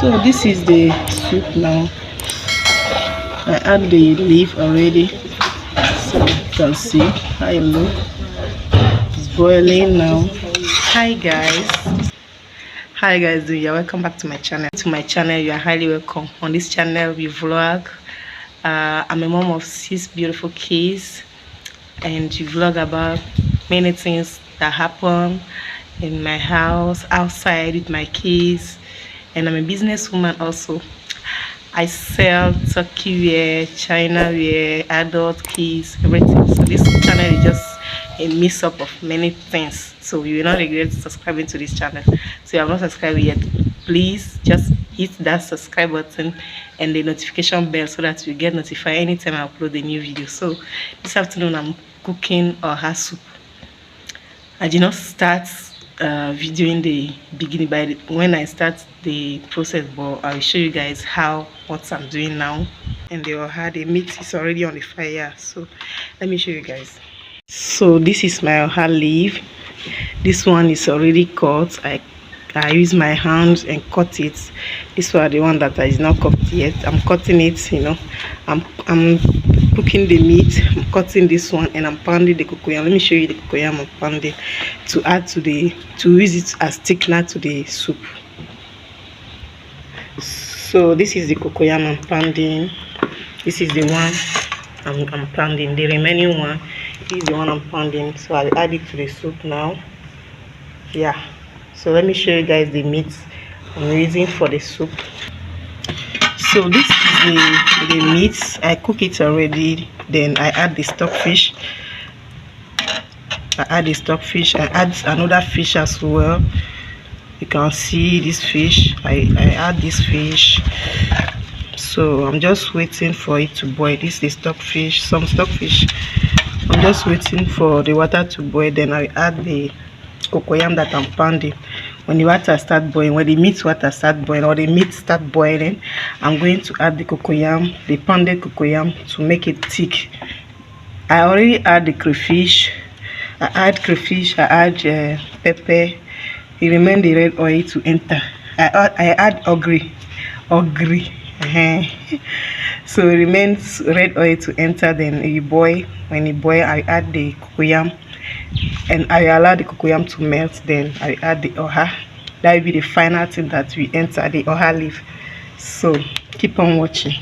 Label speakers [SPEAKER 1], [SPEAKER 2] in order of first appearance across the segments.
[SPEAKER 1] So this is the soup now. I add the leaf already, so you can see how it looks. It's boiling now. Hi guys, you're welcome back to my channel. You are highly welcome. On this channel we vlog. I'm a mom of 6 beautiful kids, and we vlog about many things that happen in my house, outside with my kids. And I'm a businesswoman also. I sell Turkey wear, China wear, adult kids, everything. So this channel is just a mix up of many things. So you will not regret subscribing to this channel. So if you have not subscribed yet, please just hit that subscribe button and the notification bell so that you get notified anytime I upload a new video. So this afternoon I'm cooking oha soup. I did not start video in the beginning when I start the process, but I'll show you guys what I'm doing now. And the oha, the meat is already on the fire, so let me show you guys. So this is my oha leaf. This one is already cut. I use my hands and cut it. This one, the one that is not cooked yet, I'm cutting it. I'm cooking the meat, I'm cutting this one, and I'm pounding the cocoyam. Let me show you the cocoyam I'm pounding to add to use it as thickener to the soup. So this is the cocoyam I'm pounding. This is the one I'm pounding. The remaining one is the one I'm pounding. So I'll add it to the soup now. Yeah, so let me show you guys the meat I'm using for the soup. So this is the meat. I cook it already, then I add the stockfish. I add another fish as well. You can see this fish. I add this fish. So I'm just waiting for it to boil. This is the stockfish, some stockfish. I'm just waiting for the water to boil, then I add the cocoyam that I'm pounding. When the water start boiling, when the meat water start boiling, or the meat start boiling, I'm going to add the cocoyam, the pounded cocoyam, to make it thick. I already add the crayfish. I add pepper. It remains the red oil to enter. I add ogri. So it remains red oil to enter. Then it boil. When it boil, I add the cocoyam, and I allow the cocoyam to melt. Then I add the oha. That will be the final thing that we enter, the oha leaf. So keep on watching.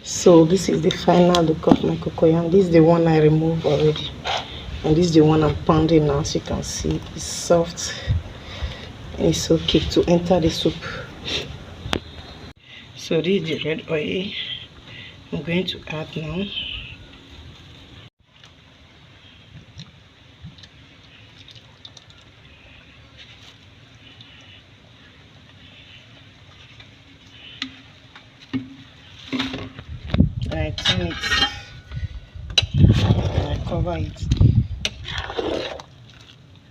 [SPEAKER 1] So this is the final look of my cocoyam. This is the one I removed already, and this is the one I'm pounding now. As you can see, it's soft and it's okay to enter the soup. So this is the red oil I'm going to add now. I turn it and I cover it.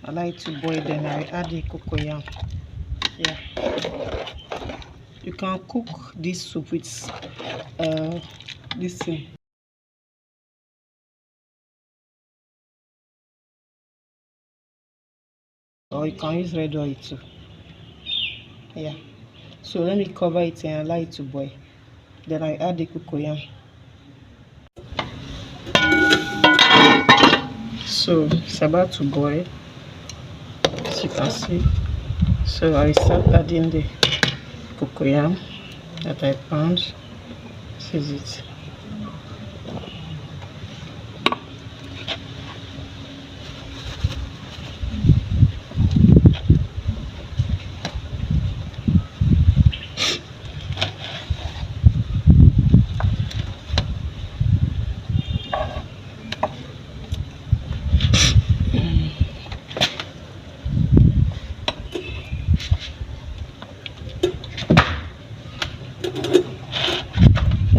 [SPEAKER 1] I like to boil, then I add the cocoyam. Yeah, you can cook this soup with this thing. Or you can use red oil too. Yeah, so let me cover it and allow it to boil. Then I add the cocoyam. So it's about to boil, as you can see. So I start adding the cocoyam that I pound. This is it.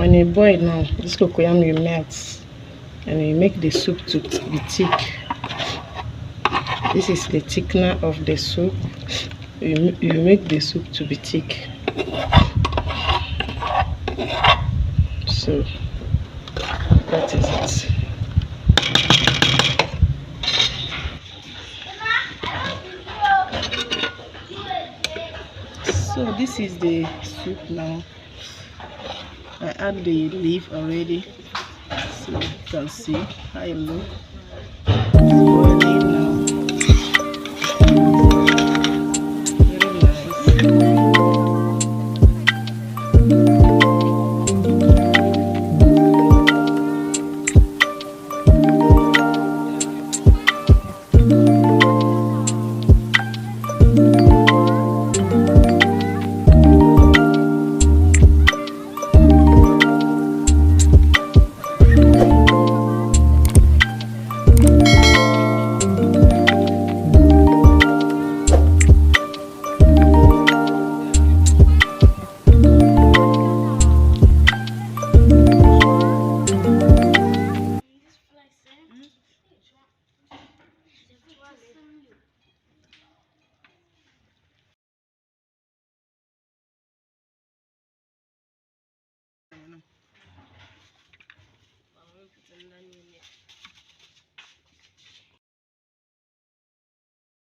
[SPEAKER 1] When you boil now, this cocoyam will melt and you make the soup to be thick. This is the thickener of the soup. You make the soup to be thick. So that is it. So this is the soup now. I add the leaf already, so you can see how it looks.